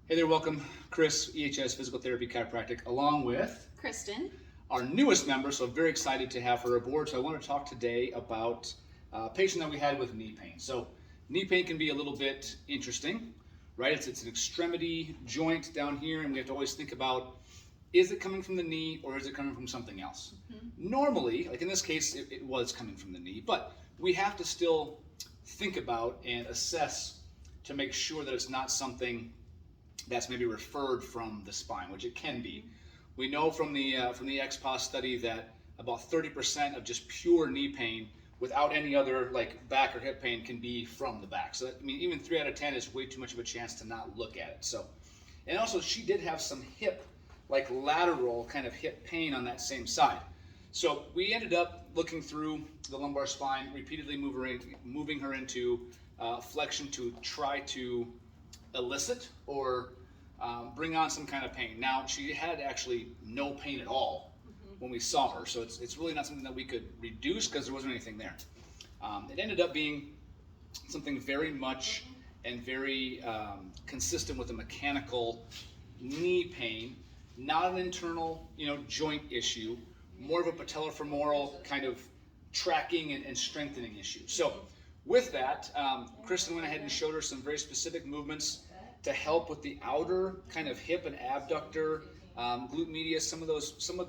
Hey there, welcome. Chris, EHS Physical Therapy Chiropractic, along with Kristen. our newest member, so very excited to have her aboard. So I want to talk today about a patient that we had with knee pain. So knee pain can be a little bit interesting, right? It's an extremity joint down here, and we have to always think about, is it coming from the knee or is it coming from something else? Normally, like in this case, it was coming from the knee, but we have to still think about and assess to make sure that it's not something that's maybe referred from the spine, which it can be. We know from the XPOS study that about 30% of just pure knee pain without any other like back or hip pain can be from the back. So that, I mean, even 3 out of 10 is way too much of a chance to not look at it. So, and also she did have some hip, like lateral kind of hip pain on that same side. So we ended up looking through the lumbar spine, repeatedly moving her into flexion to try to elicit or bring on some kind of pain. Now, she had actually no pain at all when we saw her, so it's really not something that we could reduce because there wasn't anything there. It ended up being something very much and very consistent with a mechanical knee pain, not an internal, joint issue, more of a patellofemoral kind of tracking and strengthening issue. So with that, Kristen went ahead and showed her some very specific movements to help with the outer kind of hip and abductor, glute medius, some of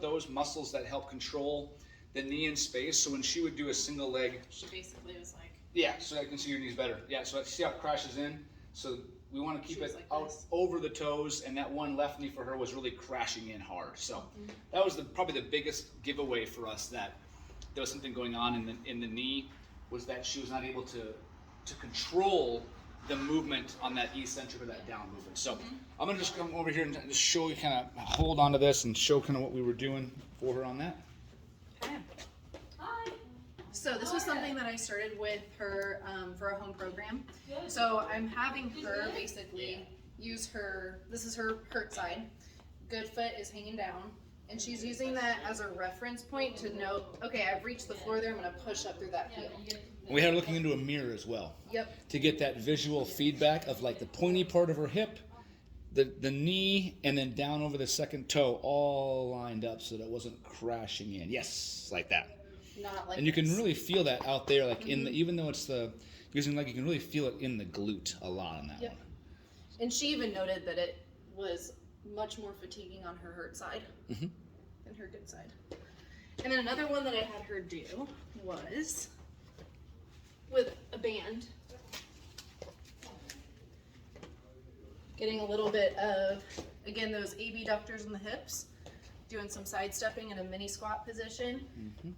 those muscles that help control the knee in space. So when she would do a single leg, She basically was like, yeah, so I can see your knees better. Yeah, so I see how it crashes in. So we want to keep it like out this. over the toes, and that one left knee for her was really crashing in hard. So that was probably the biggest giveaway for us that there was something going on in the knee, was that she was not able to control the movement on that eccentric or that down movement. So I'm gonna just come over here and just show you, kind of hold on to this and show kind of what we were doing for her on that. okay. Hi. So this was something that I started with her for a home program. So I'm having her basically use this is her hurt side. Good foot is hanging down. And she's using that as a reference point to know, okay, I've reached the floor there, I'm gonna push up through that heel. We had her looking into a mirror as well. Yep. To get that visual feedback of like the pointy part of her hip, the knee, and then down over the second toe, all lined up so that it wasn't crashing in. Yes, like that. Not like And you can this. really feel that out there, like in the, even though it's using leg, you can really feel it in the glute a lot on that Yep. one. And she even noted that it was much more fatiguing on her hurt side than her good side. And then another one that I had her do was with a band, getting a little bit of, again, those abductors in the hips, doing some sidestepping in a mini squat position,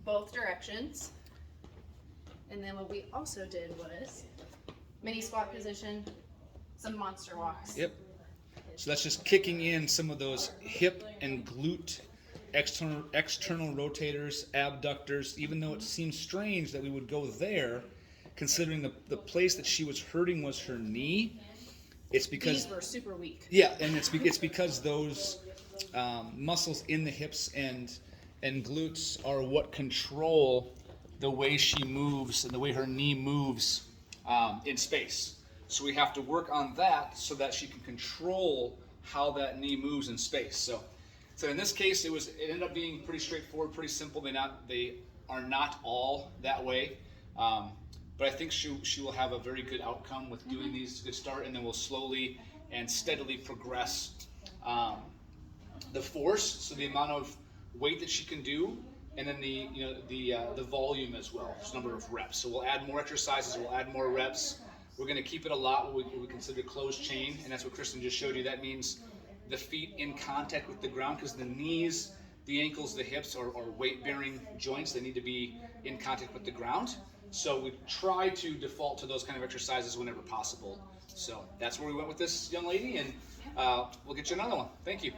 both directions. And then what we also did was mini squat position, some monster walks. Yep. So that's just kicking in some of those hip and glute external rotators, abductors, even though it seems strange that we would go there, considering the place that she was hurting was her knee. It's because These were super weak. yeah, and it's because those muscles in the hips and glutes are what control the way she moves and the way her knee moves in space. So we have to work on that so that she can control how that knee moves in space. So in this case, it ended up being pretty straightforward, pretty simple. They are not all that way. But I think she will have a very good outcome with doing these to get start, and then we'll slowly and steadily progress the force, so the amount of weight that she can do, and then the volume as well, so number of reps. So we'll add more exercises, we'll add more reps. We're going to keep it a lot what we consider closed chain, and that's what Kristen just showed you. That means the feet in contact with the ground, because the knees, the ankles, the hips are weight-bearing joints. They need to be in contact with the ground. So we try to default to those kind of exercises whenever possible. So that's where we went with this young lady, and we'll get you another one. Thank you.